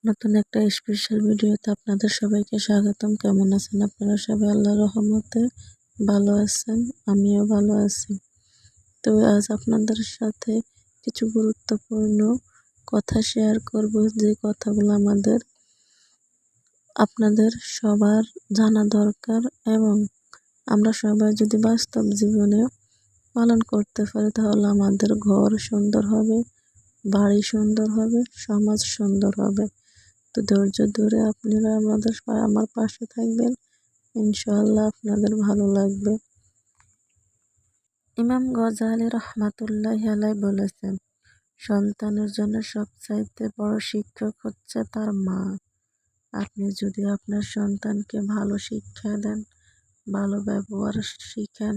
নতুন একটা স্পেশাল ভিডিওতে আপনাদের সবাইকে স্বাগতম। কেমন আছেন আপনারা সবাই? আল্লাহর রহমতে ভালো আছেন, আমিও ভালো আছি। তো আজ আপনাদের সাথে কিছু গুরুত্বপূর্ণ কথা শেয়ার করব, যে কথাগুলো আপনাদের সবার জানা দরকার, এবং আমরা সবাই যদি বাস্তব জীবনে পালন করতে পারি তাহলে আমাদের ঘর সুন্দর হবে, বাড়ি সুন্দর হবে, সমাজ সুন্দর হবে। তো ধৈর্য ধরে আপনারা আমার পাশে থাকবেন, ইনশাআল্লাহ আপনাদের ভালো লাগবে। ইমাম গজালি রহমাতুল্লাহি আলাইহি বলেছেন, সন্তানের জন্য সবচাইতে বড় শিক্ষক হচ্ছে তার মা। আপনি যদি আপনার সন্তানকে ভালো শিক্ষা দেন, ভালো ব্যবহার শিখেন,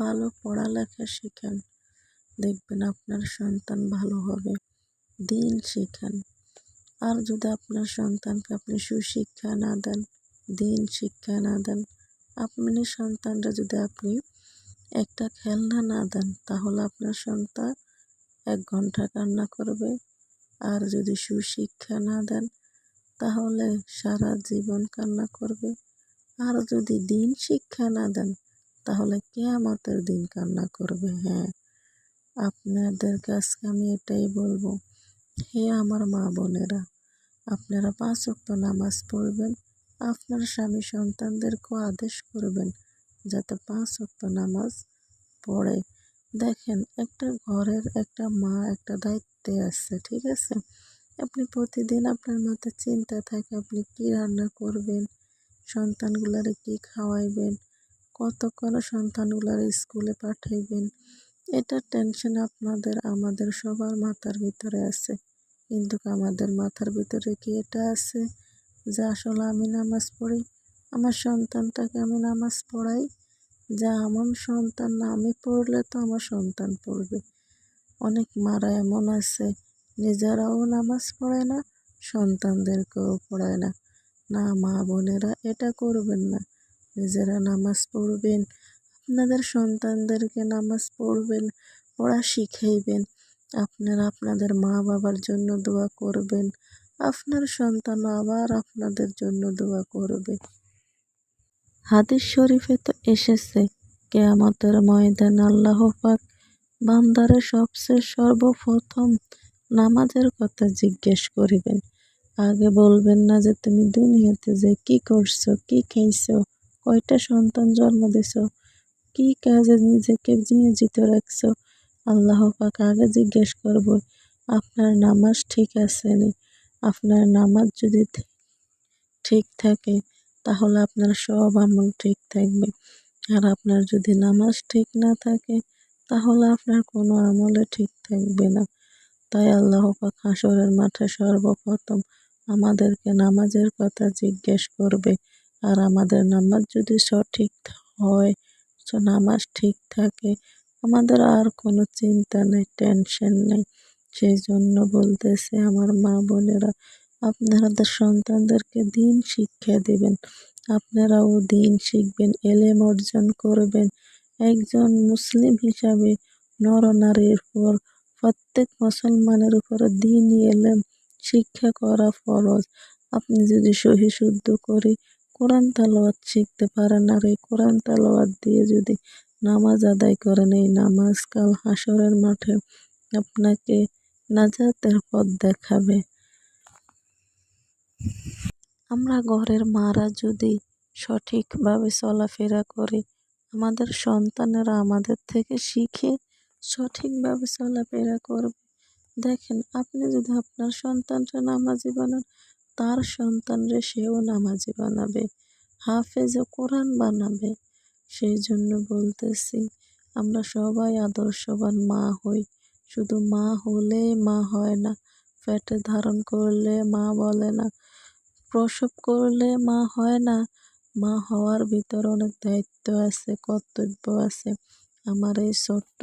ভালো পড়ালেখা শিখেন, দেখবেন আপনার সন্তান ভালো হবে। দিন শিখেন। আর যদি আপনার সন্তানকে আপনি সুশিক্ষা না দেন, দিন শিক্ষা না দেন, আপনি সন্তানরা যদি আপনি একটা খেলনা না দেন, তাহলে আপনার সন্তান 1 ঘন্টা কান্না করবে। আর যদি সুশিক্ষা না দেন, তাহলে সারা জীবন কান্না করবে। আর যদি দিন শিক্ষা না দেন, তাহলে কিয়ামতের দিন কান্না করবে। হ্যাঁ, আপনাদের কাছে আমি এটাই বলবো, হে আমার মা বোনেরা, আপনারা 5 ওয়াক্ত নামাজ পড়বেন। আপনার স্বামী সন্তানদেরকেও আদেশ করবেন যাতে 5 ওয়াক্ত নামাজ পড়ে। দেখেন, একটা ঘরের একটা মা একটা দায়িত্বে আছে, ঠিক আছে? আপনি প্রতিদিন আপনার মাথায় চিন্তা থাকে আপনি কি রান্না করবেন, সন্তানগুলারে কি খাওয়াইবেন, কতক্ষণ সন্তানগুলারে স্কুলে পাঠাইবেন। এটা টেনশন আমাদের সবার মাথার ভিতরে আছে। কিন্তু আমাদের মাথার ভিতরে কি এটা আছে যে আসলে আমি নামাজ পড়ি, আমার সন্তানটাকে আমি নামাজ পড়াই, যা আমার সন্তান না আমি পড়লে তো আমার সন্তান পড়বে। অনেক মারা এমন আছে, নিজেরাও নামাজ পড়ে না, সন্তানদেরকেও পড়ায় না। না, মা বোনেরা এটা করবেন না। নিজেরা নামাজ পড়বেন, আপনাদের সন্তানদেরকে নামাজ পড়া শিখাইবেন। আপনারা আপনাদের মা বাবার জন্য দোয়া করবেন, আপনার সন্তান আবার আপনাদের জন্য দোয়া করবে। হাদিস শরীফে তো এসেছে, কিয়ামতের ময়দানে আল্লাহ পাক বান্দারে সবচেয়ে সর্বপ্রথম নামাজের কথা জিজ্ঞেস করিবেন। আগে বলবেন না যে তুমি দুনিয়াতে যে কি করছো, কি খাইছো, কয়টা সন্তান জন্ম দিছো, কি কাজে নিজেকে নিয়োজিত রাখছো। আল্লাহ পাক আগে জিজ্ঞেস করব আপনার নামাজ ঠিক আছে নি। আপনার নামাজ যদি ঠিক থাকে তাহলে আপনার সব আমল ঠিক থাকবে। আর আপনার যদি নামাজ ঠিক না থাকে তাহলে আপনার কোনো আমলে ঠিক থাকবে না। তাই আল্লাহ পাক হাসরের মাঠে সর্বপ্রথম আমাদেরকে নামাজের কথা জিজ্ঞেস করবে। আর আমাদের নামাজ যদি সঠিক হয়, নামাজ ঠিক থাকে, আমাদের আর কোনো চিন্তা নেই, টেনশন নেই। সেই জন্য বলতেছে আমার মা বোনেরা, আপনাদের সন্তানদেরকে দিন শিক্ষা দিবেন, আপনারাও দিন শিখবেন, এলেম অর্জন করবেন। একজন মুসলিম হিসাবে নরনারীর উপর, প্রত্যেক মুসলমানের উপর দ্বীনি এলেম শিক্ষা করা ফরজ। আপনি যদি সহি শুদ্ধ করে কোরআন তেলাওয়াত শিখতে পারেন, আর এই কোরআন তেলাওয়াত দিয়ে যদি নামাজ আদায় করেন, এই নামাজ কাল হাসরের মাঠে আপনাকে নাজাতের পথ দেখাবে। আমরা ঘরের মারা যদি সঠিকভাবে চলাফেরা করি, আমাদের সন্তানেরা আমাদের থেকে শিখে সঠিকভাবে চলাফেরা করবে। দেখেন, আপনি যদি আপনার সন্তানকে নামাজি বানান, তার সন্তানরে সেও নামাজি বানাবে, হাফেজে কোরআন বানাবে। সেই জন্য বলতেছি, আমরা সবাই আদর্শবান মা হই। শুধু মা হলে মা হয় না, পেটে ধারণ করলে মা বলে না, প্রসব করলে মা হয় না। মা হওয়ার ভিতর অনেক দায়িত্ব আছে, কর্তব্য আছে। আমার এই ছোট্ট